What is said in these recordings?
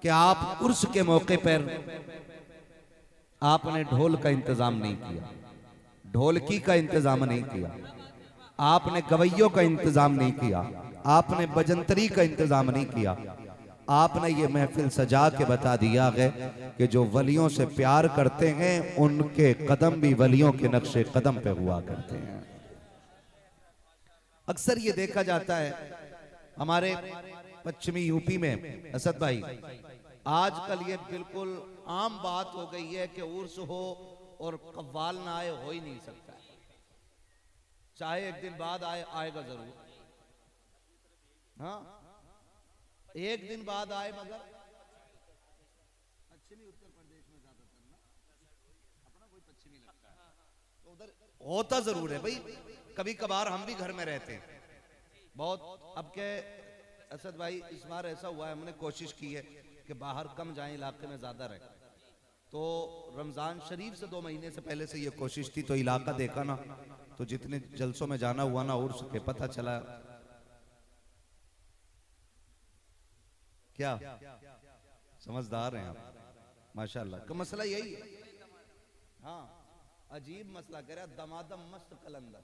कि आप उर्स के मौके पर आपने ढोल का इंतजाम नहीं किया, ढोलकी का इंतजाम नहीं किया, आपने गवैयों का इंतजाम नहीं किया, आपने बजंतरी का इंतजाम नहीं किया। आपने ये महफिल सजा के बता दिया है कि जो वलियों से प्यार करते हैं उनके कदम भी वलियों के नक्शे कदम पे हुआ करते हैं। अक्सर ये देखा जाता है हमारे पश्चिमी यूपी में असद भाई, आजकल ये बिल्कुल आम बात हो गई है कि उर्स हो और कव्वाल ना आए, हो ही नहीं सकता, चाहे एक दिन बाद आएगा जरूर। हाँ, एक दिन बाद आए, मगर पश्चिमी उत्तर प्रदेश में ज्यादातर ना अपना कोई पश्चिमी लगता है तो उधर होता जरूर है भाई। कभी कभार हम भी घर में रहते हैं बहुत। अब के असद भाई इस बार ऐसा हुआ है, हमने कोशिश की है कि बाहर कम जाएं, इलाके में ज्यादा रहे। तो रमजान शरीफ से 2 महीने से पहले से ये कोशिश थी, तो इलाका देखा ना, तो जितने जलसों में जाना हुआ ना उर्स के, पता चला क्या समझदार हैं आप माशाल्लाह। का मसला यही है। हाँ, अजीब मसला कह रहा, दमादम मस्त कलंदर,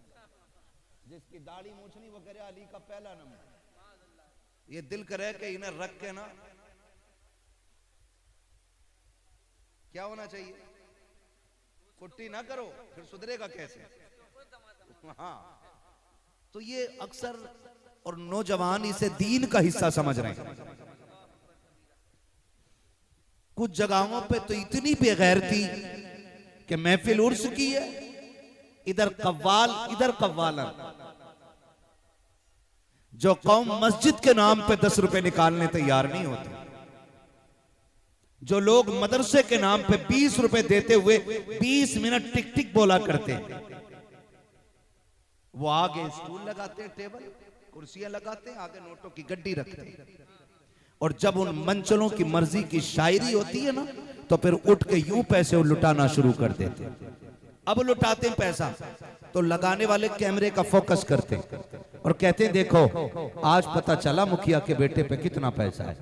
जिसकी दाढ़ी मूछनी वो कह रहा अली का पहला नंबर। ये दिल करे कि इन्हें रख के ना क्या होना चाहिए, कुट्टी ना करो, फिर सुधरेगा कैसे। हाँ, तो ये अक्सर और नौजवान इसे दीन का हिस्सा समझ रहे हैं। कुछ जगहों पे तो इतनी बेगैरती कि महफिल उर्स की है, इधर कव्वाल इधर कव्वालन। जो कौम मस्जिद के नाम पे 10 रुपए निकालने तैयार नहीं होती, जो लोग मदरसे के नाम पे 20 रुपए देते हुए 20 मिनट टिक टिक बोला करते हैं, वो आगे स्टूल लगाते हैं, टेबल कुर्सियां लगाते हैं, आगे नोटों की गड्डी रखते हैं। और जब उन मंचलों की मर्जी की शायरी होती है ना, तो फिर उठ के यूं पैसे लुटाना शुरू कर देते हैं। अब लुटाते हैं पैसा तो लगाने वाले कैमरे का फोकस करते हैं और कहते हैं देखो आज पता चला मुखिया के बेटे पे कितना पैसा है,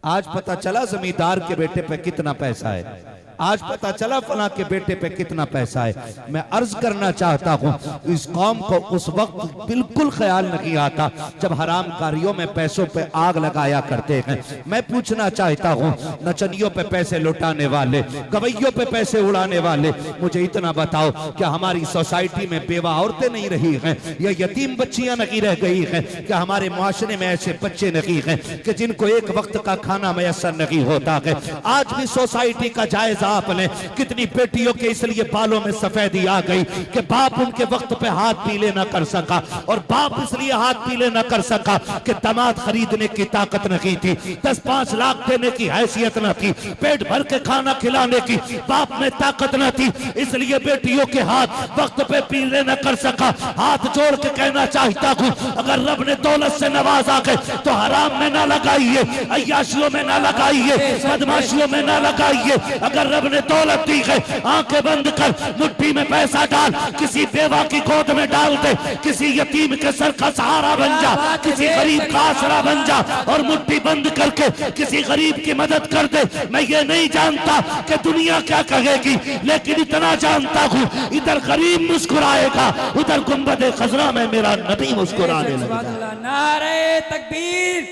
आज पता चला जमींदार के बेटे पे कितना पैसा है, आज पता चला फला के बेटे पे कितना पैसा है। मैं अर्ज करना चाहता हूँ, इस कौम को उस वक्त बिल्कुल ख्याल नहीं आता जब हराम कारियों में पैसों पे आग लगाया करते हैं। मैं पूछना चाहता हूँ, नचनियों पे पैसे लुटाने वाले, गवैयों पे पैसे उड़ाने वाले, मुझे इतना बताओ क्या हमारी सोसाइटी में बेवा औरतें नहीं रही हैं, या यतीम बच्चियां नहीं रह गई हैं? क्या हमारे मुआशरे में ऐसे बच्चे नहीं हैं कि जिनको एक वक्त का खाना मैसर नहीं होता है? आज भी सोसाइटी का जायजा आपने, कितनी बेटियों के इसलिए बालों में सफेदी आ गई कि बाप उनके वक्त पे हाथ पीले ना कर सका, और बाप इसलिए हाथ पीले ना कर सका कि दामाद खरीदने की ताकत नहीं थी, 10-5 लाख देने की हैसियत न थी, पेट भर के खाना खिलाने की बाप में ताकत न थी, इसलिए बेटियों के हाथ वक्त पे पीले न कर सका। हाथ जोड़ के कहना चाहता हूँ, अगर रब ने दौलत से नवाजा के तो हराम में ना लगाइए, अय्याशियों में ना लगाइए, बदमाशियों में ना लगाइए। अगर रब ने दौलत दी है, आंखें बंद कर मुट्ठी में पैसा डाल, किसी बेवा की गोद में डाल दे, किसी यतीम के सर का सहारा बन जा, किसी गरीब का आसरा बन जा, और मुट्ठी बंद करके किसी गरीब की मदद कर दे। मैं ये नहीं जानता कि दुनिया क्या कहेगी, लेकिन इतना जानता हूँ, इधर गरीब मुस्कुराएगा, उधर गुंबद खजरा में मेरा नबी मुस्कुराने लगेगा। नारे तकबीर,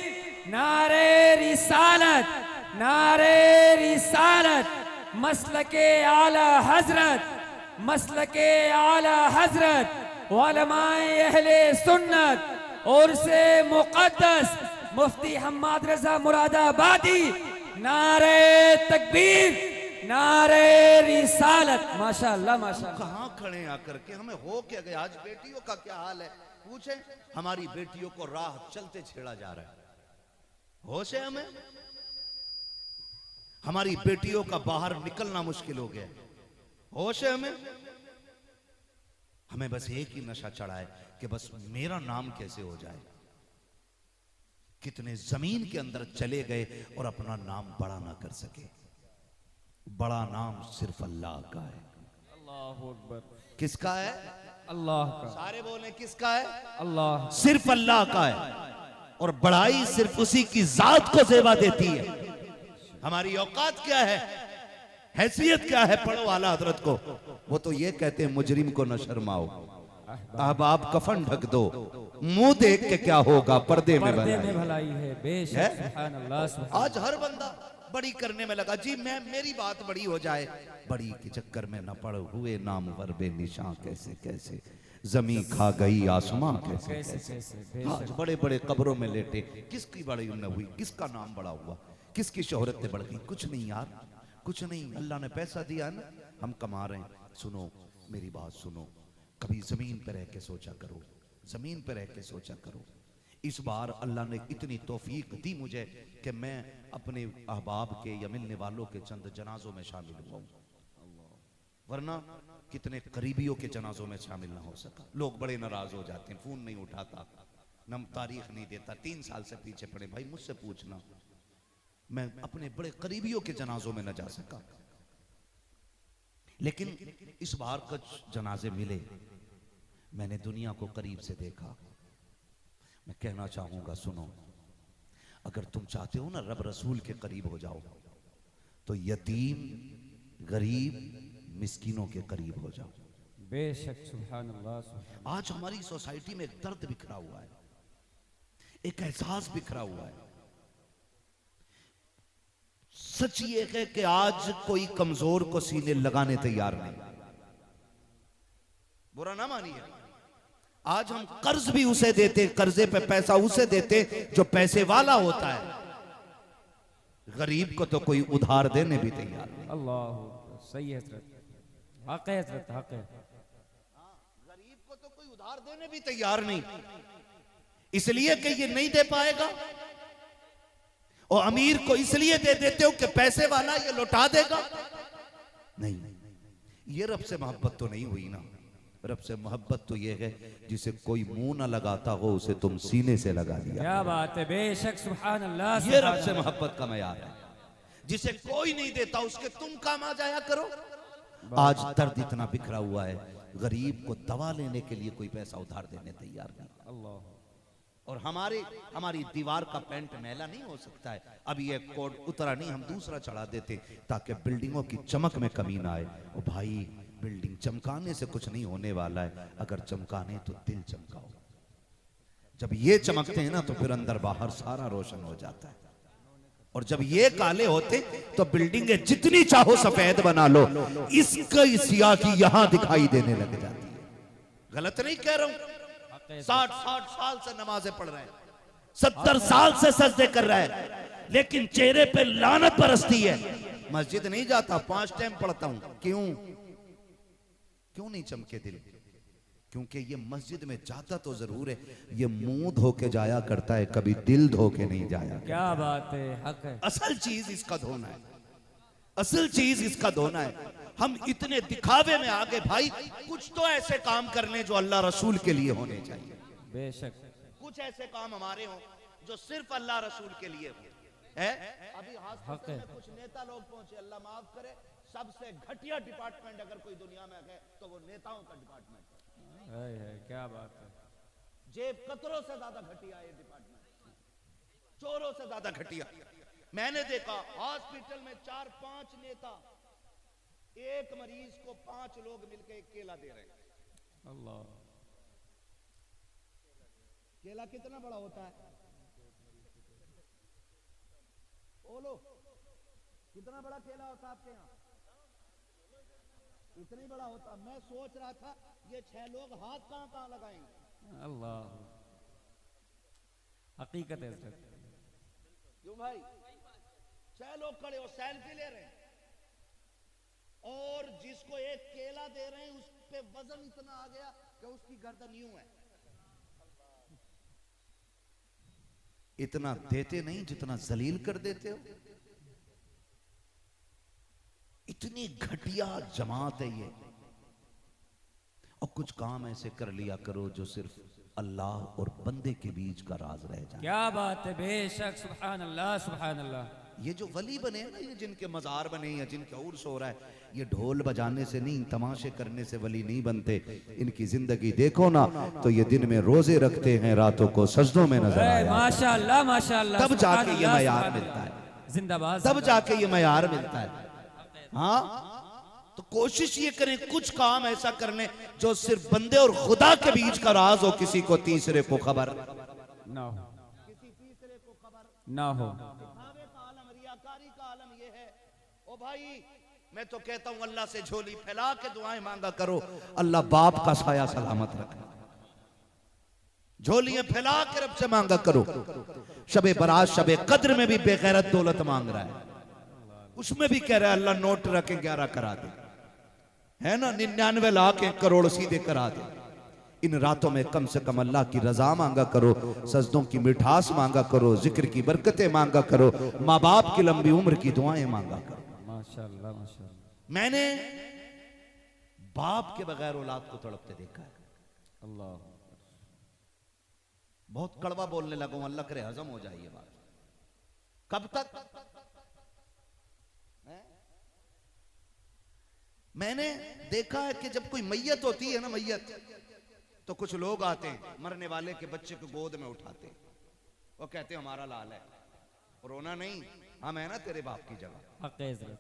नारे रिसालत, नारे रिसालत, मसलके आला हजरत, मसलके आला हजरत, उलमाए अहले सुन्नत और से मुक़द्दस मुफ्ती हम्माद रजा मुरादाबादी। नारे तकबीर, नारे रिसालत। माशाअल्लाह माशाअल्लाह। कहाँ खड़े आकर के, हमें हो क्या गया? आज बेटियों का क्या हाल है पूछे? हमारी बेटियों को राह चलते छेड़ा जा रहा है। होश है हमें? हमारी बेटियों का बाहर निकलना मुश्किल हो गया। होश है हमें? हमें बस एक ही नशा चढ़ा है कि बस मेरा नाम कैसे हो जाए। कितने जमीन के अंदर चले गए और अपना नाम बड़ा ना कर सके। बड़ा नाम सिर्फ अल्लाह का है। अल्लाहु अकबर। किसका है? अल्लाह का। सारे बोले किसका है? अल्लाह। सिर्फ अल्लाह का है। और बड़ाई सिर्फ उसी की जात को ज़ेबा देती है। हमारी औकात क्या है, हैसियत क्या है पढ़ो आला हजरत को। वो तो ये कहते हैं मुजरिम को न शर्माओ, अब आप कफन ढक दो, मुंह देख के क्या होगा, पर्दे में पर्दे भलाई में भलाई है। बेशक सुभान अल्लाह सुभान। आज हर बंदा बड़ी करने में लगा जी, मैं मेरी बात बड़ी हो जाए, बड़ी के चक्कर में न पड़ हुए नामवर बेनिशां कैसे कैसे, जमी खा गई आसमां कैसे कैसे कैसे। कैसे आज बड़े बड़े कब्रों में लेटे, किसकी बड़ी न हुई, किसका नाम बड़ा हुआ, किसकी शोहरतें बढ़ गई, कुछ नहीं यार, कुछ नहीं। अल्लाह ने पैसा दिया ना, हम कमा रहे हैं। सुनो मेरी बात सुनो, कभी जमीन पर रह के सोचा करो, जमीन पर रह के सोचा करो। इस बार अल्लाह ने इतनी तौफीक दी मुझे कि मैं अपने अहबाब के या मिलने वालों के चंद जनाजों में शामिल हुआ हूं, वरना कितने करीबियों के जनाजों में शामिल ना हो सका। लोग बड़े नाराज हो जाते हैं, फोन नहीं उठाता, न तारीख नहीं देता, 3 साल से पीछे पड़े। भाई मुझसे पूछना, मैं अपने बड़े करीबियों के जनाजों में न जा सका। लेकिन इस बार कुछ जनाजे मिले, मैंने दुनिया को करीब से देखा। मैं कहना चाहूंगा सुनो, अगर तुम चाहते हो ना रब रसूल के करीब हो जाओ, तो यतीम गरीब मिस्कीनों के करीब हो जाओ। बेशक सुभान अल्लाह सुभान। आज हमारी सोसाइटी में एक दर्द बिखरा हुआ है, एक एहसास बिखरा हुआ है। सच ये है कि आज कोई कमजोर को सीने लगाने तैयार नहीं। बुरा ना मानिए, आज हम कर्ज भी उसे देते, कर्जे पे पैसा उसे देते जो पैसे वाला होता है। गरीब को तो कोई उधार देने भी तैयार नहीं। अल्लाह सही है हजरत, हक है हजरत, हक है। गरीब को तो कोई उधार देने भी तैयार नहीं, इसलिए कि ये नहीं दे पाएगा, और अमीर को इसलिए दे देते हो कि पैसे वाला ये लौटा देगा। नहीं, ये रब से मोहब्बत तो नहीं हुई ना। रब से मोहब्बत तो ये है जिसे कोई मुंह ना लगाता हो उसे तुम सीने से लगा दिया। क्या बात है, बेशक सुभान अल्लाह। ये रब से मोहब्बत का मयार है, जिसे कोई नहीं देता उसके तुम काम आ जाया करो। आज दर्द इतना बिखरा हुआ है, गरीब को दवा लेने के लिए कोई पैसा उधार देने तैयार नहीं। अल्लाह। और हमारी दीवार का पेंट मैला नहीं हो सकता है, अभी ये कोड उतरा नहीं, हम दूसरा चढ़ा देते ताकि बिल्डिंगों की चमक में कमी ना आए। और भाई बिल्डिंग चमकाने से कुछ नहीं होने वाला है, अगर चमकाने तो दिल चमकाओ। जब ये चमकते हैं ना तो फिर अंदर बाहर सारा रोशन हो जाता है। और जब ये काले होते तो बिल्डिंगें जितनी चाहो सफेद बना लो, इसकी सियाही यहां दिखाई देने लग जाती है। गलत नहीं कह रहा हूं। 60 साल से नमाजें पढ़ रहे हैं, 70 साल से सजदे कर रहा है, लेकिन चेहरे पे लानत बरसती है। मस्जिद नहीं जाता, 5 टाइम पढ़ता हूं। क्यों नहीं चमके दिल? क्योंकि ये मस्जिद में जाता तो जरूर है, ये मुंह धो के जाया करता है, कभी दिल धो के नहीं जाया। क्या बात है, हक है। असल चीज इसका धोना है, असल चीज इसका धोना है। हम इतने दिखावे में आगे भाई, कुछ तो ऐसे काम करने जो अल्लाह रसूल के लिए होने चाहिए। बेशक कुछ ऐसे काम हमारे हों जो सिर्फ अल्लाह रसूल के लिए हो। है अभी हॉस्पिटल में कुछ नेता लोग पहुंचे, अल्लाह माफ करे, सबसे घटिया डिपार्टमेंट अगर कोई दुनिया में है तो वो नेताओं का डिपार्टमेंट है। क्या बात है। जेब कतरों से ज्यादा घटिया है डिपार्टमेंट, चोरों से ज्यादा घटिया। मैंने देखा हॉस्पिटल में 4-5 नेता एक मरीज को 5 लोग मिलकर एक केला दे रहे हैं। अल्लाह। केला कितना बड़ा होता है? बोलो कितना बड़ा केला होता है आपके यहाँ? इतना ही बड़ा होता। मैं सोच रहा था ये 6 लोग हाथ कहां लगाएंगे। अल्लाह, हकीकत है सर। क्यों भाई? 6 लोग खड़े हो, सेल्फी ले रहे हैं, और जिसको एक केला दे रहे हैं उस पे वजन इतना आ गया कि उसकी गर्दन यूं है। इतना देते नहीं जितना जलील कर देते हो। इतनी घटिया जमात है ये। और कुछ काम ऐसे कर लिया करो जो सिर्फ अल्लाह और बंदे के बीच का राज रह जाए। क्या बात है, बेशक सुभान अल्लाह सुभान अल्लाह। ये जो वली बने ना, ये जिनके मजार बने या जिनके उर्स हो रहा है, ये ढोल बजाने से नहीं, तमाशे करने से वली नहीं बनते। इनकी जिंदगी देखो ना तो ये दिन में रोजे रखते हैं, रातों को सजदों में नजर आए, माशाअल्लाह माशाअल्लाह। तब जाके ये मयार मिलता है। जिंदाबाद तब जाके ये मयार मिलता है। हाँ, तो कोशिश ये करें कुछ काम ऐसा कर लें जो सिर्फ बंदे और खुदा के बीच का राज हो, किसी को तीसरे को खबर ना हो, ना हो। रियाकारी का आलम ये है। ओ भाई, मैं तो कहता हूं अल्लाह से झोली फैला के दुआएं मांगा करो, अल्लाह बाप का साया सलामत रखे। झोलियां फैला के रब से मांगा करो। शबे बारात शबे कद्र में भी बेगैरत दौलत मांग रहा है, उसमें भी कह रहा है अल्लाह नोट रखे 11 करा दे, है ना, 99 लाख 1 करोड़ सीधे करा दे। इन रातों में कम से कम अल्लाह की रजा मांगा करो, सजदों की मिठास मांगा करो, जिक्र की बरकतें मांगा करो, माँ बाप की लंबी उम्र की दुआएं मांगा करो। माशाअल्लाह माशाअल्लाह। मैंने बाप के बगैर औलाद को तड़पते देखा है। अल्लाह, बहुत कड़वा बोलने लगा हूं, अल्लाह करे हजम हो जाए ये बात। कब तक? मैंने देखा है कि जब कोई मैयत होती है ना, मैयत, तो कुछ लोग आते हैं मरने वाले के बच्चे को गोद में उठाते हैं, वो कहते हैं हमारा लाल है, रोना नहीं, हम है ना तेरे बाप की जगह,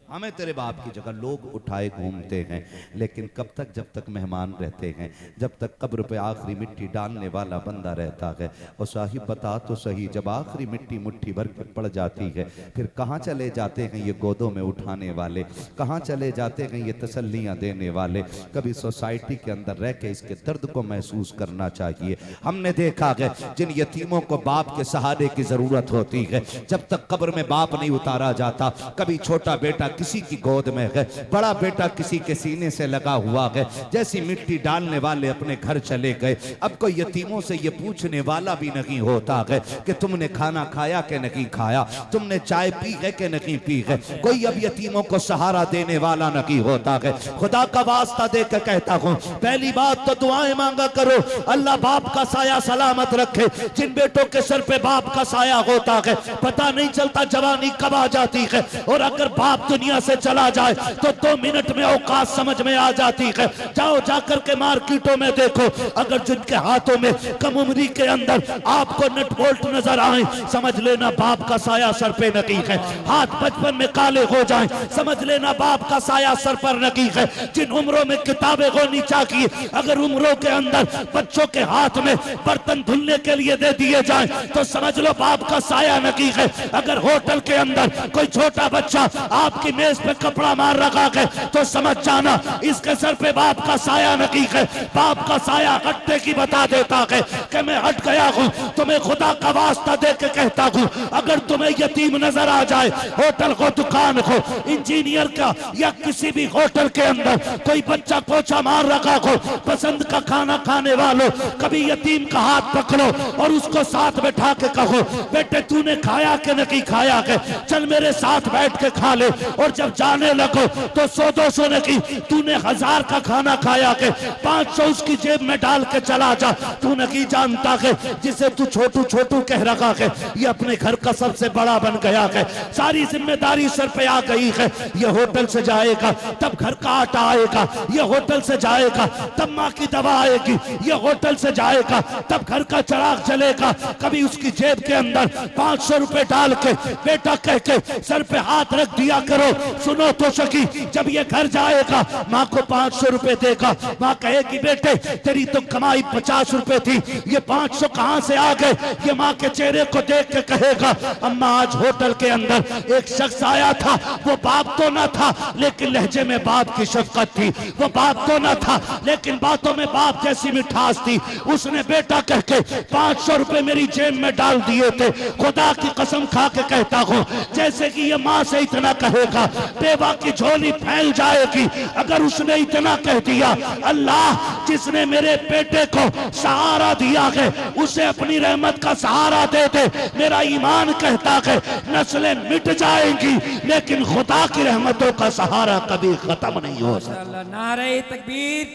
हमें तेरे बाप की जगह। लोग उठाए घूमते हैं, लेकिन कब तक? जब तक मेहमान रहते हैं, जब तक कब्र पे आखिरी मिट्टी डालने वाला बंदा रहता है। और साहिब बता तो सही, जब आखिरी मिट्टी मुट्ठी भर के पड़ जाती है, फिर कहाँ चले जाते हैं ये गोदों में उठाने वाले? कहाँ चले जाते हैं ये तसल्लियाँ देने वाले? कभी सोसाइटी के अंदर रह के इसके दर्द को महसूस करना चाहिए। हमने देखा है जिन यतीमों को बाप के सहारे की जरूरत होती है, जब तक कब्र में बाप नहीं उतारा जाता, कभी छोटा बेटा किसी की गोद में है, बड़ा बेटा किसी के सीने से लगा हुआ है, जैसी मिट्टी डालने वाले अपने घर चले गए, अब कोई यतीमों से ये पूछने वाला भी नहीं होता है कि तुमने खाना खाया कि नहीं खाया, तुमने चाय पी है कि नहीं पी है। कोई अब यतीमों को सहारा देने वाला नहीं होता है। खुदा का वास्ता दे के कहता हूं, पहली बात तो दुआएं मांगा करो, अल्लाह बाप का साया सलामत रखे। जिन बेटों के सर पे बाप का साया होता है, पता नहीं चलता जवानी कब आ जाती है, और अगर बाप दुनिया से चला जाए तो 2 मिनट में औकात समझ में आ जाती है। जाओ जाकर के मार्केटों में देखो, अगर जिनके हाथों में कम उम्री के अंदर आपको नट बोल्ट नजर आए, समझ लेना बाप का साया सर पे नहीं है। हाथ बचपन में काले हो जाएं, समझ लेना बाप का साया सर पर नहीं है। जिन उम्रों में किताबें होनी चाहिए, अगर उम्रों के अंदर बच्चों के हाथ में बर्तन धुलने के लिए दे दिए जाएं, तो समझ लो बाप का साया नहीं है। अगर होटल के अंदर कोई छोटा बच्चा आपकी मेज पे कपड़ा मार रखा है, तो समझ जाना इसके सर पे बाप का साया नहीं है। बाप का साया हटने की बता देता है कि मैं हट गया हूं। तुम्हें खुदा का वास्ता दे के कहता हूं, अगर तुम्हें यतीम नजर आ जाए, होटल हो, दुकान हो, इंजीनियर का या किसी भी होटल के अंदर कोई बच्चा पोछा मार रखा हो, पसंद का खाना खाने वालों, कभी यतीम का हाथ पकड़ो और उसको साथ बैठा के कहो, बेटे तूने खाया कि नहीं खाया है, चल मेरे साथ बैठ के खा ले। और जब जाने लगो तो 100-200 नहीं, तूने 1000 का खाना खाया के 500 उसकी जेब में डाल के चला जा। तू नहीं जानता है जिसे तू छोटू छोटू कह रखा है, ये अपने घर का सबसे बड़ा बन गया है। सारी जिम्मेदारी सर पे आ गई है। ये होटल से जाएगा तब घर का आटा आएगा, ये होटल से जाएगा तब माँ की दवा आएगी, ये होटल से जाएगा तब घर का चिराग जलेगा। कभी उसकी जेब के अंदर 500 रुपए डाल के बेटा कह के सर पे हाथ रख दिया करो। सुनो तो सकी, जब ये घर जाएगा माँ को 500 रुपए देगा, माँ कहेगी बेटे तेरी तो कमाई 50 रुपए थी, ये 500 कहां से आ गए? ये माँ के चेहरे को देख के कहेगा, अम्मा आज होटल के अंदर एक शख्स आया था, वो बाप तो ना था लेकिन लहजे में बाप की शफकत थी, वो बाप तो ना था लेकिन बातों में बाप जैसी मिठास थी। उसने बेटा कह के 500 रुपए मेरी जेब में डाल दिए थे। खुदा की कसम खा के कहता हूँ, जैसे कि ये माँ से इतना कहेगा, बेवा की झोली फैल जाएगी। अगर उसने इतना कह दिया, अल्लाह जिसने मेरे बेटे को सहारा दिया है उसे अपनी रहमत का सहारा दे दे। मेरा ईमान कहता है नस्लें मिट जाएंगी लेकिन खुदा की रहमतों का सहारा कभी खत्म नहीं हो सकता। नारे तकबीर,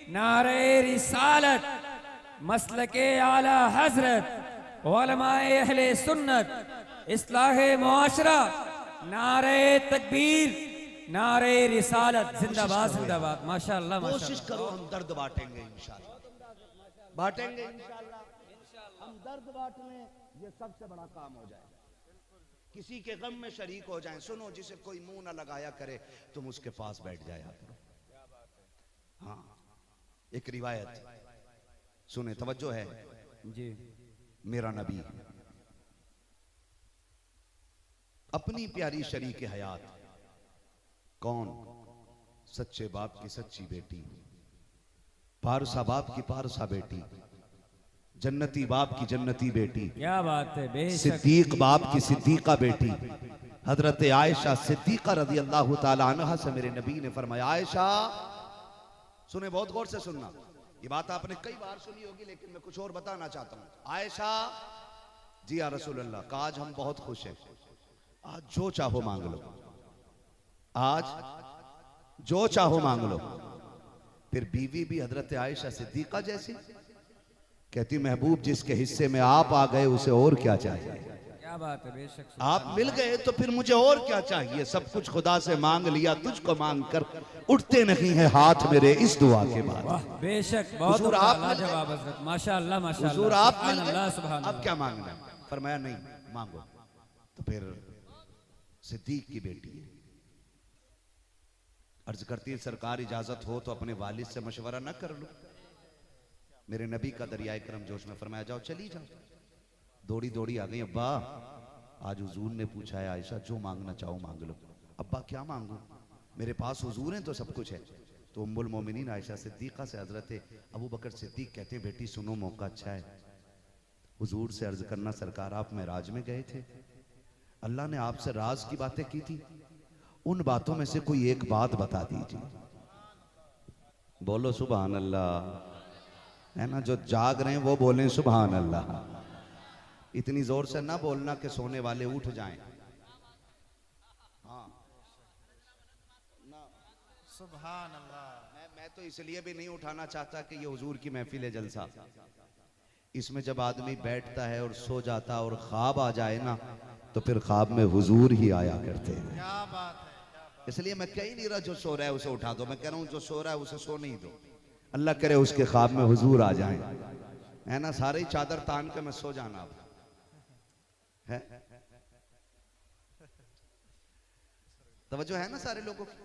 नारे रिसालत, मसलके आला हजरत, उलमाए अहले सुन्नत, इस्लाहे मुआशरा, नारे तकबीर, नारे रिसालत, जिंदाबाद जिंदाबाद। माशाअल्लाह कोशिश करो, हम दर्द बांटेंगे इंशाअल्लाह, बांटेंगे इंशाअल्लाह। हम दर्द बांट लें, ये सबसे बड़ा काम हो जाएगा। किसी के गम में शरीक हो जाएं। सुनो, जिसे कोई मुंह ना लगाया करे तुम उसके पास बैठ जाया करो। हाँ, एक रिवायत सुने, तवज्जो है जी। मेरा नबी अपनी प्यारी शरीक हयात, कौन? सच्चे बाप की सच्ची बेटी, पारसा बाप की पारसा बेटी, जन्नती बाप की जन्नती बेटी, क्या बात है, बेशक। सिद्दीक बाप की सिद्दीका बेटी, हजरत आयशा सिद्दीका रज़ी अल्लाह ताला अन्हा से मेरे नबी ने फरमाया, आयशा सुने, बहुत गौर से सुनना, ये बात आपने कई बार सुनी होगी लेकिन मैं कुछ और बताना चाहता हूं। आयशा जी या रसूल अल्लाह का, आज हम बहुत खुश हैं, आज जो चाहो मांग लो, आज जो चाहो मांग लो। फिर बीवी भी हजरत आयशा सिद्दीका जैसी कहती, महबूब जिसके हिस्से में आप आ गए उसे और क्या चाहिए। क्या बात है, बेशक। आप मिल गए तो फिर मुझे और क्या चाहिए, सब कुछ खुदा से मांग लिया, तुझको मांग कर उठते नहीं है हाथ मेरे इस दुआ के बाद। वाह, बेशक, बहुत हुजूर आप लाजवाब हज़रत, माशाअल्लाह माशाअल्लाह। हुजूर आप मिल सुभान गए, अल्लाह, सुभान अब अल्लाह। क्या मांगना है? फरमाया नहीं मांगो। तो फिर सिद्दीक की बेटी है, अर्ज करती है, सरकार इजाजत हो तो अपने वालिद से मशवरा न कर लो। मेरे नबी का दरियाए करम जोश में फरमाया, जाओ चली जाओ। दौड़ी दौड़ी आ गई, अब्बा आज हुजूर ने पूछा है आयशा जो मांगना चाहो मांग लो। अब्बा क्या मांगू, मेरे पास हुजूर हैं तो सब कुछ है। तो उम्मुल मोमिनीन आयशा सिद्दीका से हजरत अबू बकर सिद्दीक कहते हैं, बेटी सुनो, मौका अच्छा है, हुजूर से अर्ज करना, सरकार आप मेराज में गए थे, अल्लाह ने आपसे राज की बातें की थी, उन बातों में से कोई एक बात बता दीजिए। बोलो सुभान अल्लाह, है ना, जो जाग रहे हैं वो बोलें सुभान अल्लाह। इतनी जोर से ना बोलना कि सोने वाले उठ जाएं। हाँ ना, सुभान अल्लाह। मैं तो इसलिए भी नहीं उठाना चाहता कि ये हुजूर की महफिल है, जलसा, इसमें जब आदमी बैठता है और सो जाता और ख्वाब आ जाए ना, तो फिर ख्वाब में हुजूर ही आया करते हैं। क्या बात है, क्या बात। इसलिए मैं कह ही नहीं रहा जो सो रहा है उसे उठा दो, मैं कह रहा हूं जो सो रहा है उसे सो नहीं दो। अल्लाह करे उसके ख्वाब में हुजूर आ जाएं, है ना, सारे ही चादर तान के मैं सो जाना अब है। तवज्जो है ना सारे लोगों की।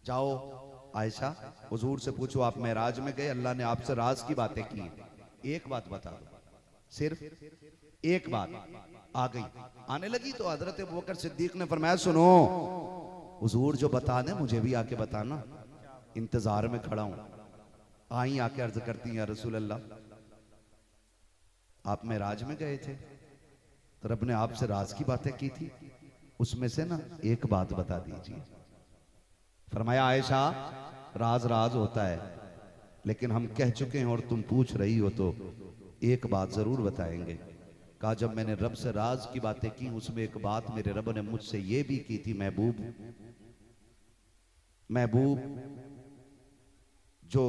जाओ आयशा, हुजूर से पूछो आप मेराज में गए, अल्लाह ने आपसे राज की बातें की, एक बात बता दो, सिर्फ एक बात। आ गई, आने लगी तो हजरत अबू बकर सिद्दीक ने फरमाया, सुनो हुजूर जो बता दे मुझे भी आके बताना, इंतजार में खड़ा हूं। आई आके अर्ज करती हैं, या रसूल अल्लाह आप मेराज में गए थे तो रब ने आपसे राज की बातें की थी, उसमें से ना एक बात बता दीजिए। फरमाया, आयशा राज राज होता है, लेकिन हम कह चुके हैं और तुम पूछ रही हो तो एक बात जरूर बताएंगे। कहा, जब मैंने रब से राज की बातें की उसमें एक बात मेरे रब ने मुझसे ये भी की थी, महबूब महबूब जो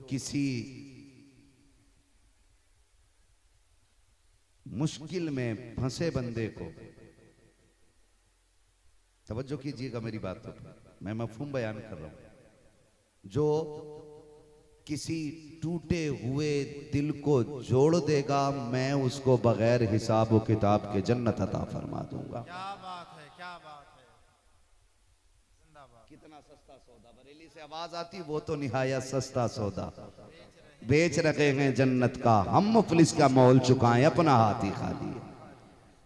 किसी मुश्किल में फंसे बंदे को, तवज्जो कीजिएगा मेरी बात पर, मैं मफहूम बयान कर रहा हूं, जो किसी टूटे हुए दिल को जोड़ देगा मैं उसको बगैर हिसाब व किताब के जन्नत अता फरमा दूंगा। क्या बात है, क्या बात है, जिंदाबाद। कितना सस्ता सौदा, बरेली से आवाज आती, वो तो निहायत सस्ता सौदा बेच रखे हैं जन्नत का, हम मुफलिस का मोल चुकाएं अपना हाथ ही खाली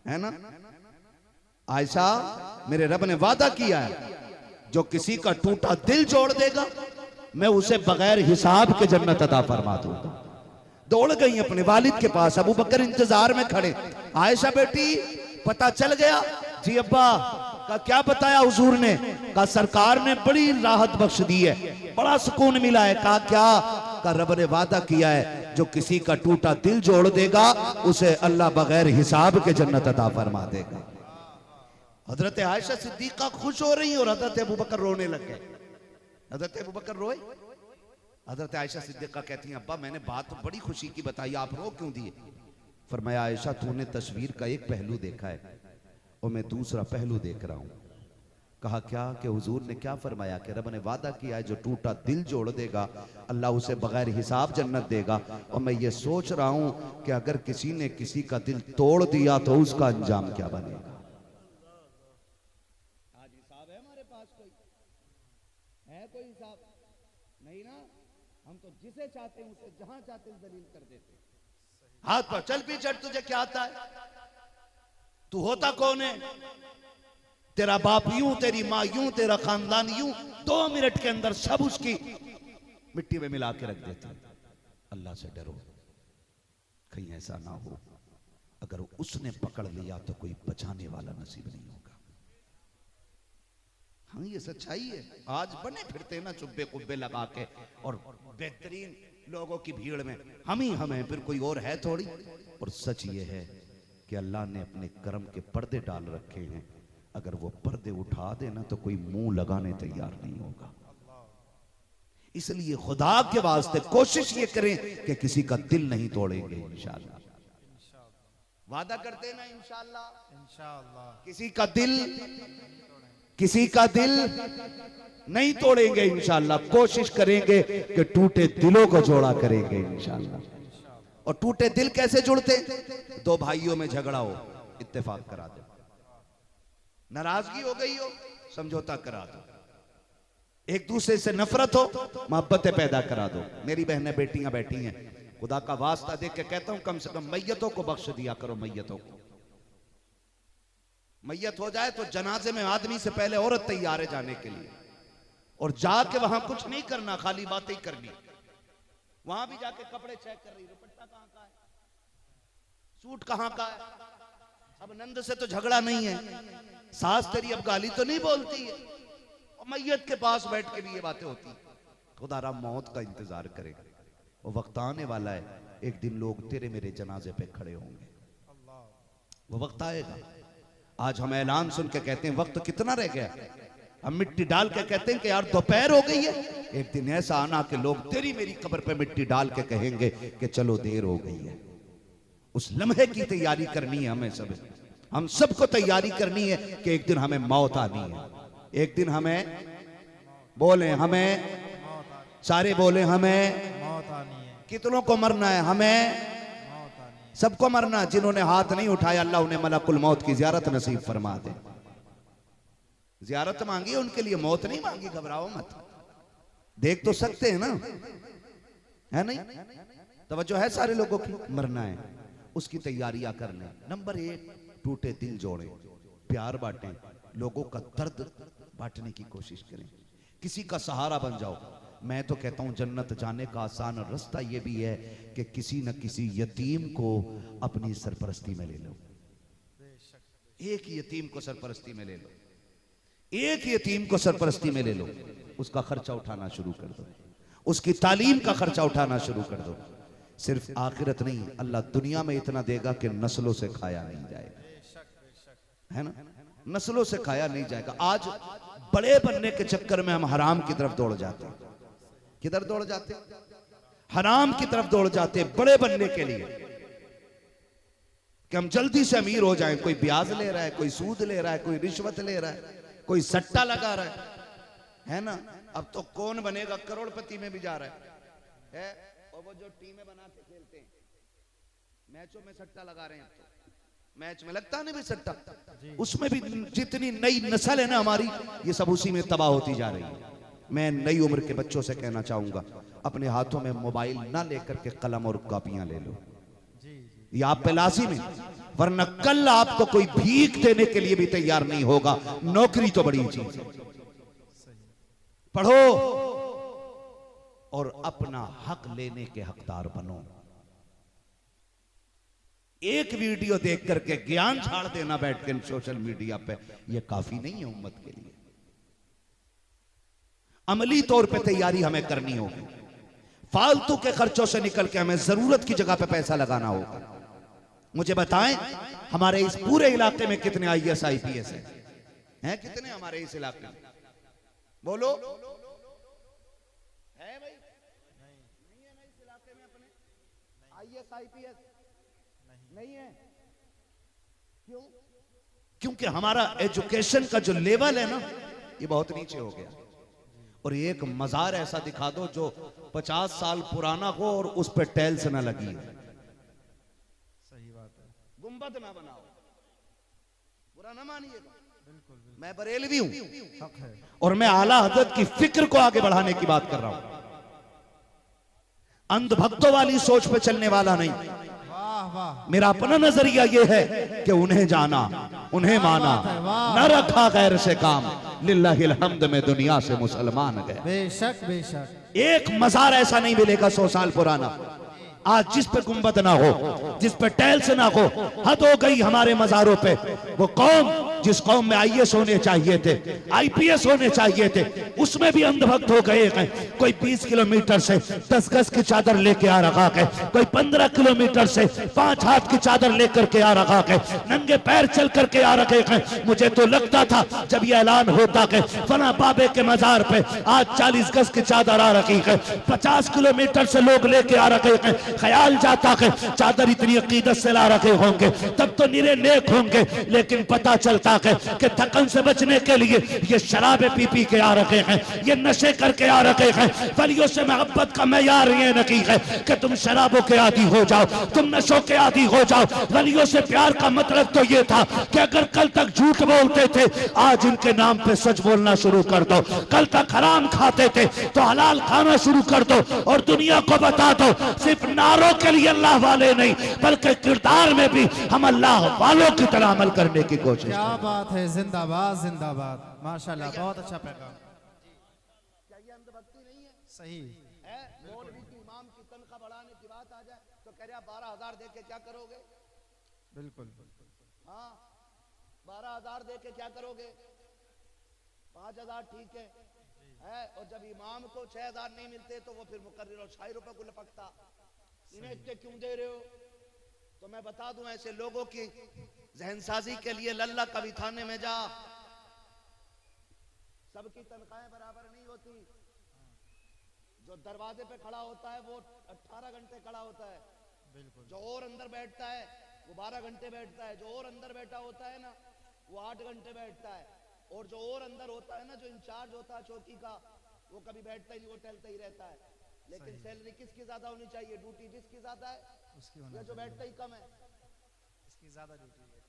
है ना। आयशा मेरे रब ने वादा किया है जो किसी का टूटा दिल जोड़ देगा मैं उसे बगैर हिसाब के जन्नत अता फरमा दूंगा। दौड़ गई अपने वालिद के पास, अबू बकर इंतजार में खड़े। आयशा बेटी पता चल गया? जी अब्बा। का क्या बताया हुजूर ने? कहा सरकार ने बड़ी राहत बख्श दी है, बड़ा सुकून मिला है। कहा क्या? का रब ने वादा किया है जो किसी का टूटा दिल जोड़ देगा उसे अल्लाह बगैर हिसाब के जन्नत अता फरमा देगा। हजरत आयशा सिद्दीका खुश हो रही और हजरत अबू बकर रोने लग गए। हजरत अबू बकर रोए। हजरत आयशा सिद्दीका कहती हैं अब्बा मैंने बात तो बड़ी खुशी की बताई, आप रो क्यों दिए? फरमाया आयशा तूने तस्वीर का एक पहलू देखा है और मैं दूसरा पहलू देख रहा हूं। कहा क्या? कि हुजूर ने क्या फरमाया कि रब ने वादा किया है जो टूटा दिल जोड़ देगा अल्लाह उसे बगैर हिसाब जन्नत देगा। और मैं ये सोच रहा हूं कि अगर किसी ने किसी का दिल तोड़ दिया तो उसका अंजाम क्या बनेगा। हिसाब है हमारे पास? कोई है? कोई हिसाब नहीं ना। हम तो जिसे चाहते हैं उसे जहां चाहते हैं जलील कर देते हैं। हाथ पर चल पीछे, तुझे क्या आता है? तू होता कौन है? तेरा बाप यूं, तेरी माँ यूं, तेरा खानदान यूं, 2 मिनट के अंदर सब उसकी मिट्टी में मिला के रख देते हैं। अल्लाह से डरो, कहीं ऐसा ना हो अगर उसने पकड़ लिया तो कोई बचाने वाला नसीब नहीं होगा। हाँ, ये सच्चाई है। आज बने फिरते ना चुब्बे कुब्बे लगा के और बेहतरीन लोगों की भीड़ में हम ही हम हैं, फिर कोई और है थोड़ी। और सच ये है कि अल्लाह ने अपने कर्म के पर्दे डाल रखे हैं, अगर वो पर्दे उठा देना तो कोई मुंह लगाने तैयार नहीं होगा। इसलिए खुदा के वास्ते कोशिश ये करें कि किसी का दिल नहीं तोड़ेंगे इंशाअल्लाह। वादा करते ना इंशाअल्लाह। इंशाअल्लाह किसी का दिल नहीं तोड़ेंगे इंशाअल्लाह। कोशिश करेंगे कि टूटे दिलों को जोड़ा करेंगे इंशाअल्लाह। और टूटे दिल कैसे जुड़ते? 2 भाइयों में झगड़ा हो, इत्तेफाक करा दो। नाराजगी हो गई हो, समझौता करा दो। एक दूसरे से नफरत हो, मोहब्बतें पैदा करा दो। मेरी बहनें बेटियां बैठी हैं, खुदा का वास्ता देख के कहता हूं कम से कम मैयतों को बख्श दिया करो। मैयतों को, मैयत हो जाए तो जनाजे में आदमी से पहले औरत तैयार है जाने के लिए, और जाके वहां कुछ नहीं करना, खाली बातें ही करनी। वहां भी जाके कपड़े चेक कर रही, दुपट्टा कहां का है, सूट कहां का है। अब नंद से तो झगड़ा नहीं है, सास तेरी अब गाली तो नहीं बोलती है, और मैयत के पास बैठ के भी ये बातें होती। खुदा मौत का इंतजार करेगा, वो वक्त आने वाला है, एक दिन लोग तेरे मेरे जनाजे पे खड़े होंगे। वो वक्त आएगा। आज हम ऐलान सुन के कहते हैं वक्त कितना रह गया, हम मिट्टी डाल के कहते हैं कि यार दोपहर हो गई है। एक दिन ऐसा आना कि लोग तेरी मेरी कब्र पे मिट्टी डाल के कहेंगे कि चलो देर हो गई है। उस लम्हे की तैयारी करनी है हमें सब, हम सबको तैयारी करनी है कि एक दिन हमें मौत आनी है। एक दिन हमें बोले, हमें सारे बोले, हमें मौत आनी है। कितनों को मरना है? हमें सबको मरना। जिन्होंने हाथ नहीं उठाया अल्लाह उन्हें मलकुल मौत की जियारत नसीब फरमा दे। जियारत मांगी है उनके लिए, मौत नहीं मांगी। घबराओ मत, देख तो सकते हैं ना, है नहीं? तवज्जो है सारे लोगों की? मरना है, उसकी तैयारियां कर लें। नंबर 1, टूटे दिल जोड़ें, प्यार बांटें, लोगों का दर्द बांटने की कोशिश करें, किसी का सहारा बन जाओ। मैं तो कहता हूं जन्नत जाने का आसान रास्ता यह भी है कि किसी न किसी यतीम को अपनी सरपरस्ती में ले लो। एक यतीम को सरपरस्ती में ले लो, एक यतीम को सरपरस्ती में ले लो, उसका खर्चा उठाना शुरू कर दो, उसकी तालीम का खर्चा उठाना शुरू कर दो। सिर्फ आखिरत नहीं, अल्लाह दुनिया में इतना देगा कि नस्लों से खाया नहीं जाएगा, है ना? नस्लों से खाया नहीं जाएगा। आज बड़े बनने के चक्कर में हम हराम की तरफ दौड़ जाते हैं। किधर दौड़ जाते? हराम की तरफ दौड़ जाते हैं बड़े बनने के लिए, कि हम जल्दी से अमीर हो जाएं। कोई ब्याज ले रहा है, कोई सूद ले रहा है, कोई रिश्वत ले रहा है, कोई सट्टा लगा रहा है ना? अब तो कौन बनेगा करोड़पति में भी जा रहा है? और वो जो टीमें बना के खेलते हैं, मैचों में सट्टा लगा रहे हैं, तो मैच में लगता नहीं भी सट्टा, उसमें भी जितनी नई नस्ल है ना हमारी, ये सब उसी में तबाह होती जा रही है। मैं नई उम्र के बच्चों से कहना चाहूंगा, अपने हाथों में मोबाइल ना लेकर के कलम और कॉपियां ले लो, ये आप पे लाजिम है, वरना कल आपको कोई भीख देने के लिए भी तैयार नहीं होगा। नौकरी तो बड़ी चीज है, पढ़ो और अपना हक लेने के हकदार बनो। एक वीडियो देख करके ज्ञान झाड़ देना बैठ के सोशल मीडिया पे, यह काफी नहीं है उम्मत के लिए। अमली तौर पे तैयारी हमें करनी होगी, फालतू के खर्चों से निकल के हमें जरूरत की जगह पे पैसा लगाना होगा। मुझे बताएं, हमारे इस पूरे इलाके में कितने IAS IPS हैं? कितने हमारे इस इलाके में? बोलो, है भाई? नहीं है ना इस इलाके में अपने IAS IPS? नहीं है। क्यों? क्योंकि हमारा एजुकेशन का जो लेवल है ना, ये बहुत नीचे हो गया। और एक मजार ऐसा दिखा दो जो 50 साल पुराना हो और उस पर टाइल्स ना लगी है, सही बात है, गुंबद ना बनाओ, बुरा ना मानिएगा। बिल्कुल बिल्कुल। मैं बरेलवी हूं हक है। और मैं आला हजरत की फिक्र को आगे बढ़ाने की बात कर रहा हूं, अंधभक्तों वाली सोच पे चलने वाला नहीं। वाह वाह। मेरा अपना नजरिया यह है कि उन्हें जाना, उन्हें माना, न रखा गैर से काम, लिल्लाहिल हम्द में दुनिया से मुसलमान गए। बेशक बेशक। एक मजार ऐसा नहीं मिलेगा 100 साल पुराना आज जिस पे गुंबद ना हो, जिस पे टैल्स ना हो। हद हो गई हमारे मजारों पे। वो कौम जिस कौम में आईएएस होने चाहिए थे, आईपीएस होने चाहिए थे, उसमें भी अंधभक्त हो गए हैं। कोई 20 किलोमीटर से 10 गज की चादर लेके आ रखा है, कोई 15 किलोमीटर से 5 हाथ की चादर लेकर के आ रखा है, नंगे पैर चल करके आ रखे हैं। मुझे तो लगता था जब ये ऐलान होता है फला बाबे के मजार पे आज 40 गज की चादर आ रखी है, 50 किलोमीटर से लोग लेके आ रखे हैं, ख्याल जाता है चादर इतनी अकीदत से ला रखे होंगे तब तो निरे नेक होंगे। लेकिन पता चलता है कि थकन से बचने के लिए ये शराबे पी पी के आ रखे हैं, ये नशे करके आ रखे हैं। वलियों से मोहब्बत का मैयार ये नहीं है कि तुम शराबों के आदी हो जाओ, तुम नशों के आदी हो जाओ। वलियों से प्यार का मतलब तो ये था कि अगर कल तक झूठ बोलते थे आज इनके नाम पे सच बोलना शुरू कर दो, कल तक हराम खाते थे तो हलाल खाना शुरू कर दो और दुनिया को बता दो सिर्फ नारों के लिए अल्लाह वाले नहीं बल्कि किरदार में भी हम अल्लाह वालों की तरह अमल करने की कोशिश। क्या बात है, जिंदाबाद जिंदाबाद, माशाल्लाह, बहुत अच्छा पैगाम। क्या ये अंधभक्ति नहीं है? सही है मौलवी की इमाम की तनख्वाह बढ़ाने की बात आ जाए तो कह रहा 12,000 दे के क्या करोगे? बिल्कुल। हाँ 12,000 दे के क्या करोगे? 5,000 ठीक है और जब इमाम को 6,000 नहीं मिलते तो वो फिर मुकर्रिर और शायरों पर को लपकता, इन्हें इतने क्यों दे रहे हो? तो मैं बता दूं ऐसे लोगों की जहनसाजी के लिए लल्ला कवि थाने में जा, सबकी तनख्वाहें बराबर नहीं होती। जो दरवाजे पे खड़ा होता है वो 18 घंटे खड़ा होता है, जो और अंदर बैठता है वो 12 घंटे बैठता है, जो और अंदर बैठा होता है ना वो 8 घंटे बैठता है, और जो और अंदर होता है ना जो इंचार्ज होता है चौकी का वो कभी बैठता ही नहीं, वो टहलता ही रहता है। लेकिन सैलरी किसकी ज्यादा होनी चाहिए? ड्यूटी जिसकी ज्यादा है उसकी या जो बैठता ही कम है? इसकी ज्यादा ड्यूटी है।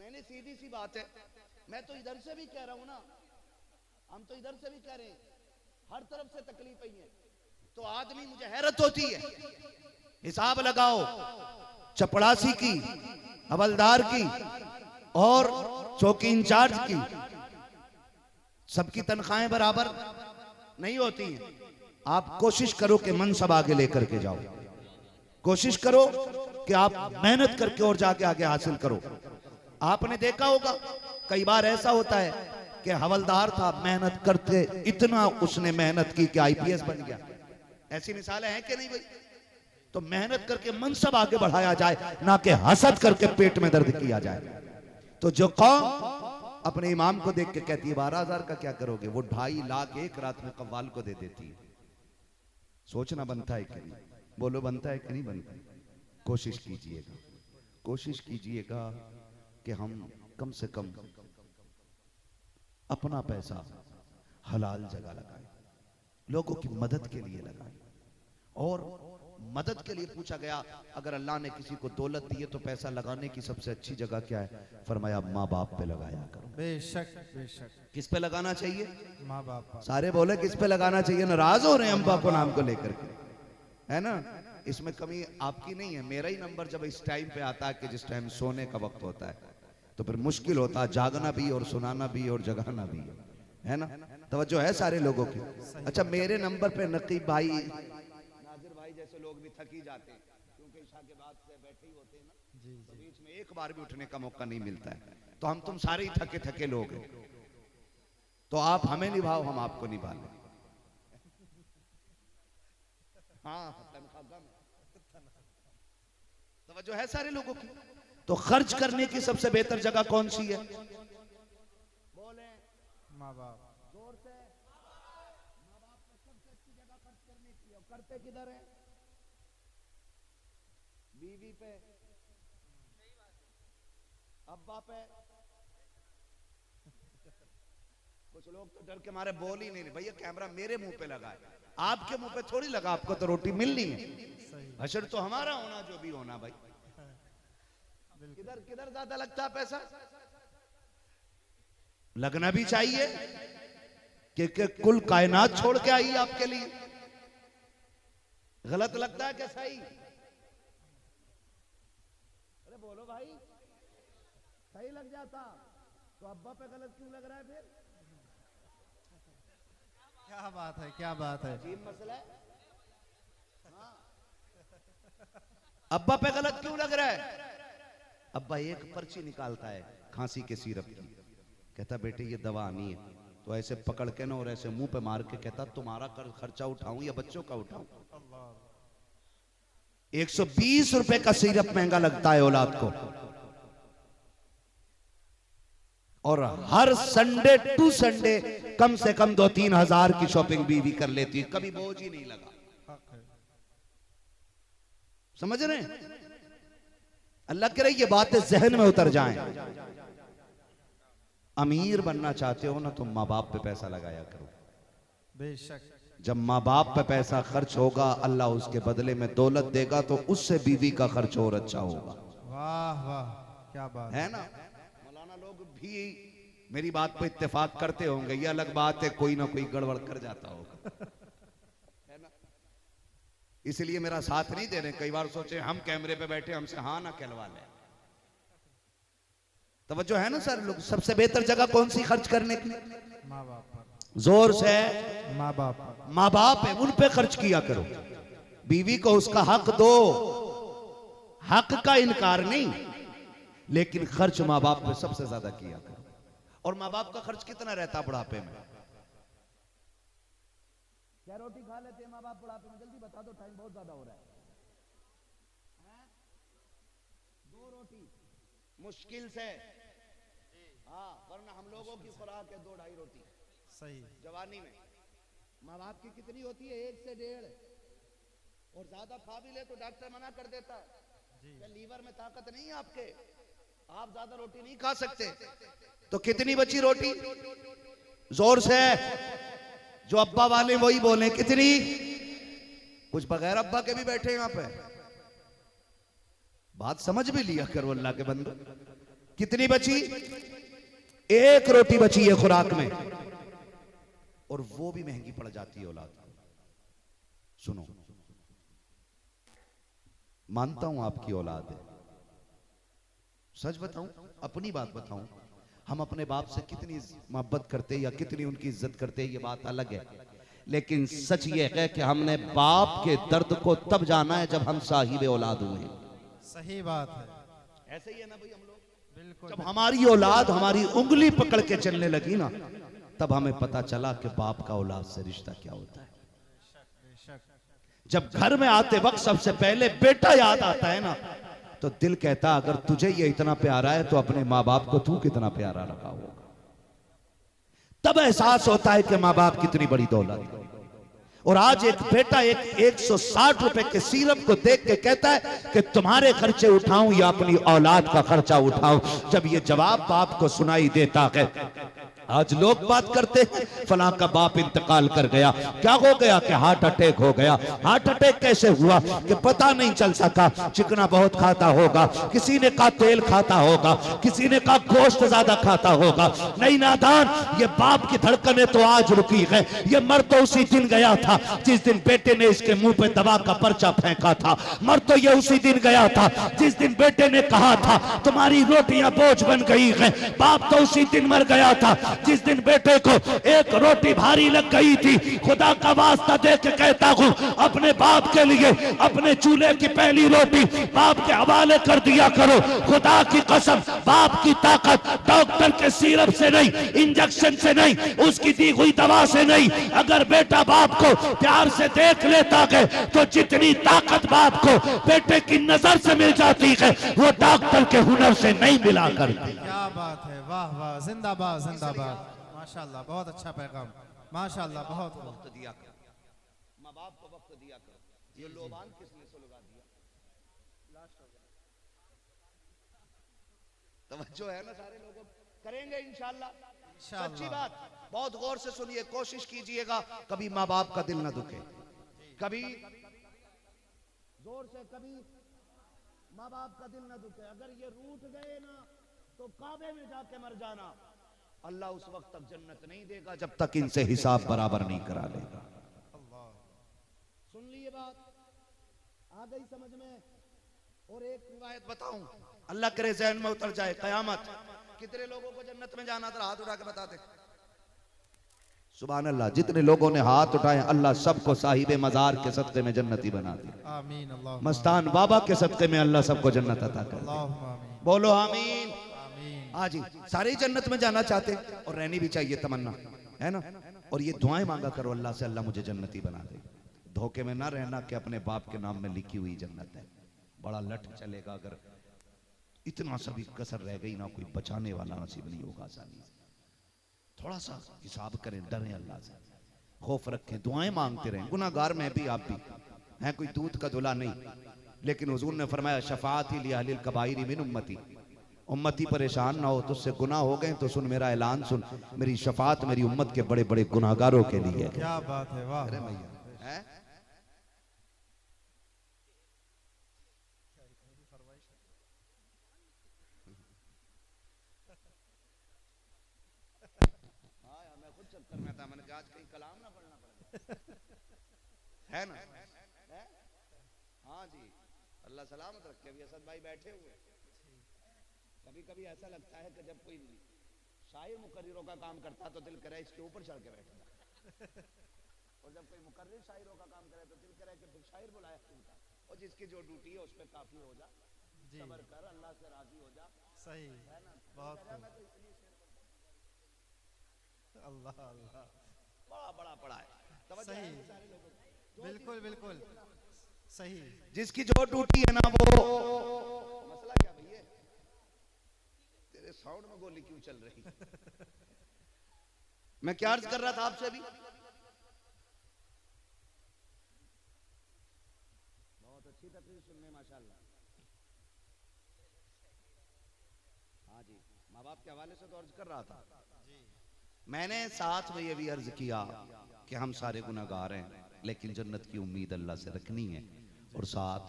नहीं सीधी सी बात है। मैं तो इधर से भी कह रहा हूं ना, हम तो इधर से भी कह रहे हैं, हर तरफ से तकलीफ ही है। तो आदमी मुझे हैरत होती है, हिसाब लगाओ चपड़ासी की, हवलदार की और चौकी इंचार्ज की, सबकी तनख्वाहें बराबर नहीं होती हैं। आप कोशिश करो कि मनसब आगे लेकर के जाओ, कोशिश करो कि आप मेहनत करके और जाके आगे हासिल करो। आपने देखा होगा कई बार ऐसा होता है कि हवलदार था, मेहनत करते इतना उसने मेहनत की कि आईपीएस बन गया। ऐसी मिसालें हैं कि नहीं भाई? तो मेहनत करके मनसब आगे बढ़ाया जाए, ना कि हसद करके पेट में दर्द किया जाए। तो जो कौम अपने इमाम को देख के कहती है 12,000 का क्या करोगे, वो 2.5 लाख एक रात में कव्वाल को दे देती है। सोचना बनता है कि नहीं? बोलो बनता है कि नहीं बनता? कोशिश कीजिएगा, कोशिश कीजिएगा कि हम कम से कम अपना पैसा हलाल जगह लगाएं, लोगों की मदद के लिए लगाएं। और मदद के लिए पूछा गया अगर अल्लाह ने किसी को दौलत दी है तो पैसा लगाने की सबसे अच्छी जगह क्या है? फरमाया माँ बाप पे लगाया करो। बेशक बेशक। किस पे लगाना चाहिए? माँ बाप। सारे बोले किस पे लगाना चाहिए? नाराज हो रहे हैं हम बापो नाम को लेकर के, है ना? इसमें कमी आपकी नहीं है, मेरा ही नंबर जब इस टाइम पे आता है कि जिस टाइम सोने का वक्त होता है तो फिर मुश्किल होता है, जागना भी और सुनाना भी और जगाना भी, है ना? तवज्जो है सारे लोगों की। अच्छा मेरे नंबर पे नकीब भाई, नाजिर भाई जैसे लोग भी थक ही जाते हैं क्योंकि ईशा के बाद से बैठे ही होते हैं ना, तो बीच में एक बार भी उठने का मौका नहीं मिलता है। तो हम तुम सारे ही थके थके लोग हैं, तो आप हमें निभाओ, हम आपको निभा लें। हाँ तनख्वाह कम है, तवज्जो है सारे लोगों की। तो खर्च करने की सबसे बेहतर जगह कौन सी है? बोले माँ बाप। जोर से। माँ बाप को सबसे अच्छी जगह खर्च करने की है। करते किधर है? बीवी पे, अब्बा पे। कुछ लोग तो डर के मारे बोल ही नहीं, भैया कैमरा मेरे मुंह पे लगा है, आपके मुंह पे थोड़ी लगा, आपको तो रोटी मिलनी है। हशर तो हमारा होना जो भी होना भाई। किधर किधर ज्यादा लगता है पैसा? लगना भी चाहिए कि कुल कायनात छोड़ के आई आपके लिए। गलत लगता है क्या सही? अरे बोलो भाई, सही लग जाता तो अब्बा पे गलत क्यों लग रहा है फिर? क्या बात है, क्या बात है। अजीब मसला है। हाँ। अब्बा पे गलत क्यों लग रहा है? अब्बा एक पर्ची निकालता है खांसी के सिरप की, कहता बेटे ये दवा आनी है, तो ऐसे पकड़ के ना और ऐसे मुंह पे मार के कहता तुम्हारा खर्चा उठाऊं या बच्चों का उठाऊं? 120 रुपए का सिरप महंगा लगता है औलाद को, और हर संडे टू संडे कम से कम 2-3 हजार की शॉपिंग बीवी कर लेती है, कभी बोझ ही नहीं लगा। समझ रहे हैं? अल्लाह करे ये बातें जहन में उतर जाएं। अमीर बनना चाहते हो ना तो माँ बाप पे पैसा लगाया करो। बेशक। जब माँ बाप पे पैसा खर्च होगा अल्लाह उसके बदले में दौलत देगा, तो उससे बीवी का खर्च और अच्छा होगा। वाह वाह, क्या बात है ना? मौलाना लोग भी मेरी बात पे इत्तेफाक करते होंगे, ये अलग बात है कोई ना कोई गड़बड़ कर जाता होगा, है ना? इसलिए मेरा साथ नहीं दे रहे। कई बार सोचे हम कैमरे पे बैठे हमसे हाँ ना कहलवा ले। तवज्जो है ना सर लोग? सबसे बेहतर जगह कौन सी खर्च करने की? माँ बाप पर। जोर से माँ बाप पर। माँ बाप है उन पे खर्च किया करो। बीवी को उसका हक दो, हक का इनकार नहीं, लेकिन खर्च माँ बाप पे सबसे ज्यादा किया करो। और माँ बाप का खर्च कितना रहता बुढ़ापे में? क्या रोटी खा लेते हैं माँ बाप बुढ़ापे में? जल्दी बता दो, टाइम बहुत ज्यादा हो रहा है। 2 रोटी मुश्किल से। हाँ, वरना हम लोगों की खुराक है 2-2.5 रोटी सही। जवानी में। माँ बाप की कितनी होती है? 1 से 1.5। और ज्यादा खा भी ले तो डॉक्टर मना कर देता है कि लीवर में ताकत नहीं है आपके, आप ज्यादा रोटी नहीं खा सकते। तो कितनी बची रोटी? जोर से जो अब्बा वाले वही बोले। कितनी? कुछ बगैर अब्बा के भी बैठे यहां पे, बात समझ भी लिया करो अल्लाह के बंदो। कितनी बची? 1 रोटी बची है खुराक में, और वो भी महंगी पड़ जाती है औलाद को। सुनो, मानता हूं आपकी औलाद है, सच बताऊं, अपनी बात बताऊं, हम अपने बाप से कितनी मोहब्बत करते या कितनी उनकी इज्जत करते, ये बात अलग है। लेकिन सच ये है कि हमने बाप के दर्द को तब जाना है जब हम साहिब औलाद हुए। सही बात है। ऐसे ही है ना भाई? हम लोग बिल्कुल। जब हमारी औलाद हमारी उंगली पकड़ के चलने लगी ना, तब हमें पता चला कि बाप का औलाद से रिश्ता क्या होता है। जब घर में आते वक्त सबसे पहले बेटा याद आता है ना, तो दिल कहता अगर तुझे ये इतना प्यारा है तो अपने माँ बाप को तू कितना प्यारा रखा होगा। तब एहसास होता है कि माँ बाप कितनी बड़ी दौलत है। और आज एक बेटा एक 160 रुपए के सिरप को देख के कहता है कि तुम्हारे खर्चे उठाऊं या अपनी औलाद का खर्चा उठाऊं। जब ये जवाब बाप को सुनाई देता है, आज लोग बात करते हैं फलां का बाप इंतकाल कर गया, क्या हो गया? कि हार्ट अटैक हो गया। हार्ट अटैक कैसे हुआ? कि पता नहीं चल सका, चिकना बहुत खाता होगा, किसी ने कहा तेल खाता होगा, किसी ने कहा गोश्त ज्यादा खाता होगा। नहीं नादान, ये बाप की धड़कनें तो आज रुकी है, ये मर तो उसी दिन गया था जिस दिन बेटे ने इसके मुंह पे दवा का पर्चा फेंका था। मर तो ये उसी दिन गया था जिस दिन बेटे ने कहा था तुम्हारी रोटियां बोझ बन गई हैं। बाप तो उसी दिन मर गया था जिस दिन बेटे को एक रोटी भारी लग गई थी। खुदा का वास्ता दे के कहता हूं, अपने बाप के लिए अपने चूल्हे की पहली रोटी बाप के हवाले कर दिया करो। खुदा की कसम, बाप की ताकत डॉक्टर के सिरप से नहीं, इंजेक्शन से नहीं, उसकी दी हुई दवा से नहीं। अगर बेटा बाप को प्यार से देख लेता है तो जितनी ताकत बाप को बेटे की नजर से मिल जाती है वो डॉक्टर के हुनर से नहीं मिला करती। क्या बात है, वाह वाह, जिंदाबाद जिंदाबाद, माशाल्लाह, बहुत अच्छा पैगाम, माशाल्लाह, बहुत वक्त दिया कर, माँ बाप को वक्त दिया कर। ये लोबान किसने सुलगा दिया? तवज्जो है ना? सारे लोग करेंगे इंशाल्लाह। सच्ची बात, बहुत गौर से सुनिए, कोशिश कीजिएगा कभी माँ बाप का दिल ना दुखे, कभी जोर से कभी माँ बाप का दिल ना दुखे। अगर ये रूठ गए ना तो काबे में जाके मर जाना। अल्लाह उस वक्त तक जन्नत नहीं देगा जब तक इनसे हिसाब बराबर नहीं करा लेगा। सुन लिए बात, आ गई समझ में? और एक रिवायत बताऊं, अल्लाह करे ज़हन में उतर जाए, कयामत कितने लोगों को जन्नत में जाना था, हाथ उठा के बताते। सुभान अल्लाह, जितने लोगों ने हाथ उठाए अल्लाह सबको साहिबे मजार के सदके में जन्नती बना दे। आमीन। अल्लाह मस्तान बाबा के सदके में अल्लाह सबको जन्नत अता कर। आमीन। बोलो आमीन। आमीन। हाँ जी, सारे ही जन्नत में जाना चाहते और रहनी भी चाहिए तमन्ना, है ना? और ये दुआएं मांगा करो अल्लाह से, अल्लाह मुझे जन्नती बना दे। धोखे में ना रहना कि अपने बाप के नाम में लिखी हुई जन्नत है। बड़ा लठ चलेगा अगर इतना सा भी कसर रह गई ना, कोई बचाने वाला नसीब नहीं होगा आसानी से। थोड़ा सा हिसाब करें, डरें अल्लाह से, खौफ रखें, दुआएं मांगते रहें। गुनाहगार में भी आप भी हैं, कोई दूध का धुला नहीं, लेकिन हुजूर ने फरमाया शफाअत ही लिया अहलिल कबाइर मिन उम्मती, उम्मती परेशान ना हो, तुझसे गुनाह हो गए तो सुन मेरा ऐलान सुन, मेरी शफाअत मेरी उम्मत के बड़े बड़े गुनाहगारों के लिए। क्या बात है, वाह। अरे भैया हैं? मैं खुद चक्कर में था, मैंने कहा आज कहीं कलाम ना पढ़ना पड़े, है ना? है? हाँ जी, अल्लाह सलामत रखे। अभी असद भाई बैठे हुए, कभी कभी ऐसा लगता है कि जब कोई शायर मुकर्रिरों का काम करता तो दिल करे इसके ऊपर चढ़ के बैठता, और जब कोई मुकर्रिर शायरों का काम करे तो दिल करे कि फिर शायर बुलाया क्यों था। और जिसकी जो ड्यूटी है उस पर काफी हो जा, सब्र कर, अल्लाह से राजी हो जा। सही है ना? बहुत अल्लाह अल्लाह, बड़ा बड़ा पड़ा है। सही, बिल्कुल बिल्कुल सही। जिसकी जो ड्यूटी है ना वो मसला क्या भैया, तेरे साउंड में गोली क्यों चल रही? मैं क्या अर्ज कर रहा था आपसे अभी? बहुत अच्छी तकरीर सुनने माशाल्लाह। हाँ जी, माँ बाप के हवाले से तो अर्ज कर रहा था। मैंने साथ में ये भी अर्ज किया कि हम सारे गुनाहगार हैं, लेकिन जन्नत की उम्मीद अल्लाह से रखनी है, और साथ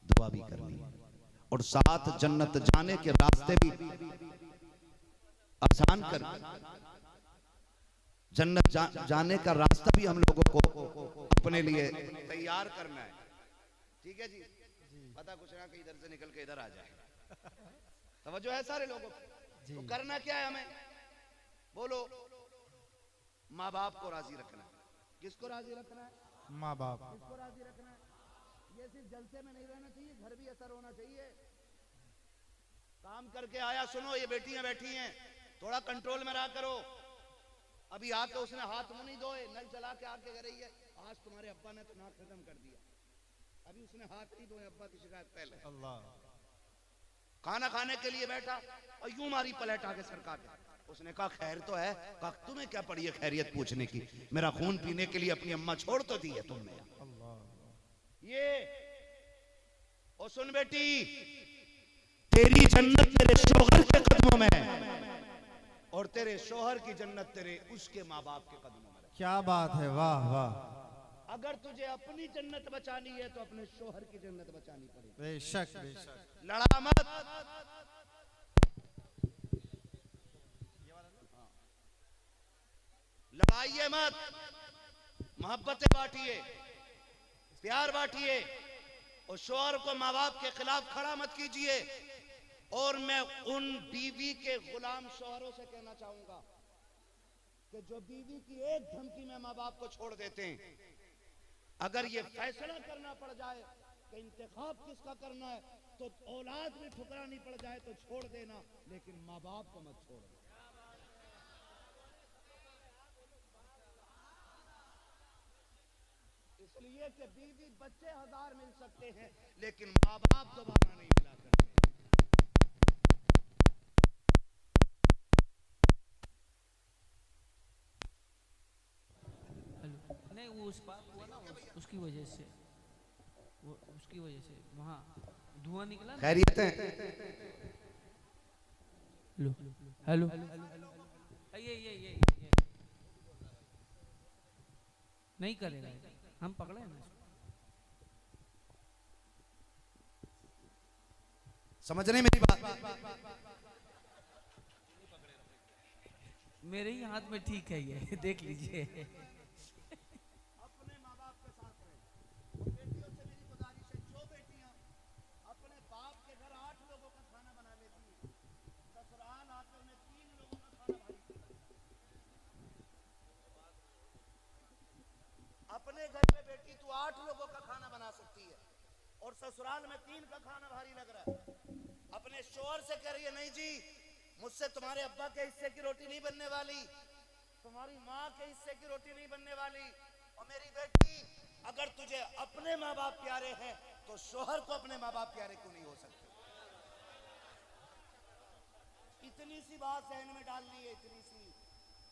दुआ भी करनी है, और साथ जन्नत जाने के रास्ते भी आसान कर, जन्नत जाने का रास्ता भी हम लोगों को अपने लिए तैयार करना है। ठीक है जी, पता कुछ ना कि इधर से निकल के इधर आ जाए। तवज्जो है सारे लोगों को? तो करना क्या है हमें? बोलो, माँ बाप को राजी रखना है। किसको राजी रखना है? माँ बाप। किसको राजी रखना है? ये सिर्फ जलसे में नहीं रहना चाहिए, घर भी असर होना चाहिए। काम करके आया, सुनो ये बेटियां बैठी हैं, थोड़ा कंट्रोल में रहा करो। अभी आके उसने हाथ मुंह नहीं धोए, नल चला के आके कह रही है आज तुम्हारे अब्बा ने तो नाक खत्म कर दिया, अभी उसने हाथ नहीं धोए, अब्बा की शिकायत पहले। अल्लाह। खाना खाने के लिए बैठा और यूं मारी पलट आके सरका के। उसने कहा खैर तो है। कहा तुम्हें क्या पड़ी है खैरियत पूछने की, मेरा खून पीने के लिए अपनी अम्मा छोड़ तो दी है तुमने। ये और सुन बेटी, तेरी जन्नत तेरे शोहर के कदमों में है, और तेरे शोहर की जन्नत तेरे उसके माँ बाप के कदमों में। क्या बात है, वाह वाह। अगर तुझे अपनी जन्नत बचानी है तो अपने शोहर की जन्नत बचानी पड़ेगी। बेशक बेशक। लड़ा मत, लड़ाइए मत, मोहब्बतें बांटिए, प्यार बांटिए, और शोहर को माँ बाप के खिलाफ खड़ा मत कीजिए। और मैं उन बीवी के गुलाम शोहरों से कहना चाहूंगा कि जो बीवी की एक धमकी में माँ बाप को छोड़ देते हैं, अगर ये फैसला करना पड़ जाए कि इंतखाब किसका करना है, तो औलाद में ठुकरानी पड़ जाए तो छोड़ देना, लेकिन माँ बाप को मत छोड़ देना। इसलिए कि बीवी बच्चे 1000 मिल सकते हैं, लेकिन माँ बाप दोबारा नहीं मिला करते। नहीं वो उस पार हुआ ना, उसकी वजह से, वो उसकी वजह से वहाँ धुआं निकला। खैरियत है? हेलो ये नहीं करेगा, हम पकड़े ना। समझ रहे मेरी बात? मेरे ही हाथ में ठीक है ये देख लीजिए। अपने माँ बाप के साथ रहे। बेटियों से मेरी गुजारिश है, जो बेटियां अपने बाप के घर 8 लोगों का खाना बना लेती हैं, ससुराल आते उन्हें 3 लोगों का खाना भारी लगता है। अपने घर में बेटी तू 8 लोगों का खाना बना सकती है और ससुराल में 3 का खाना भारी लग रहा है। अपने शोहर से कह रही है, नहीं जी मुझसे तुम्हारे अब्बा के हिस्से की रोटी नहीं बनने वाली, तुम्हारी माँ के हिस्से की रोटी नहीं बनने वाली। और मेरी बेटी, अगर तुझे अपने माँ बाप प्यारे हैं तो शोहर को अपने माँ बाप प्यारे क्यों नहीं हो सकते? इतनी सी बात जहन में डालनी है, इतनी सी।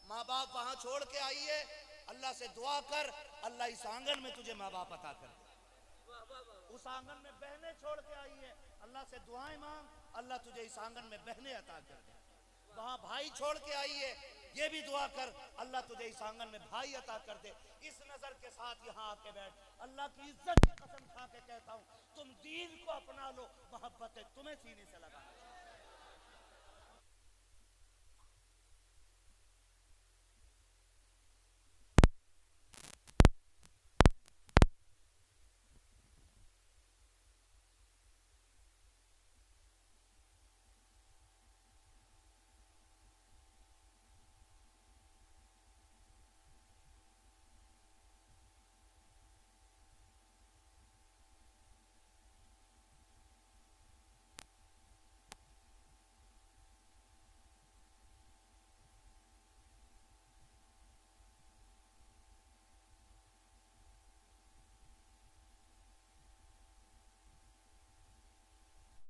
माँ बाप वहां छोड़ के आई है, अल्लाह से दुआ कर, अल्लाह इस आंगन में तुझे माँ बाप अता कर दे। उस आंगन में बहनें छोड़ के आई है, अल्लाह से दुआएं मांग, अल्लाह तुझे इस आंगन में बहनें अता कर दे। वहां भाई छोड़ के आई है, ये भी दुआ कर, अल्लाह तुझे इस आंगन में भाई अता कर दे। इस नजर के साथ यहाँ आके बैठ, अल्लाह की इज्जत की कसम खा के कहता हूँ, तुम दीन को अपना लो, मोहब्बत तुम्हें सीने से लगा।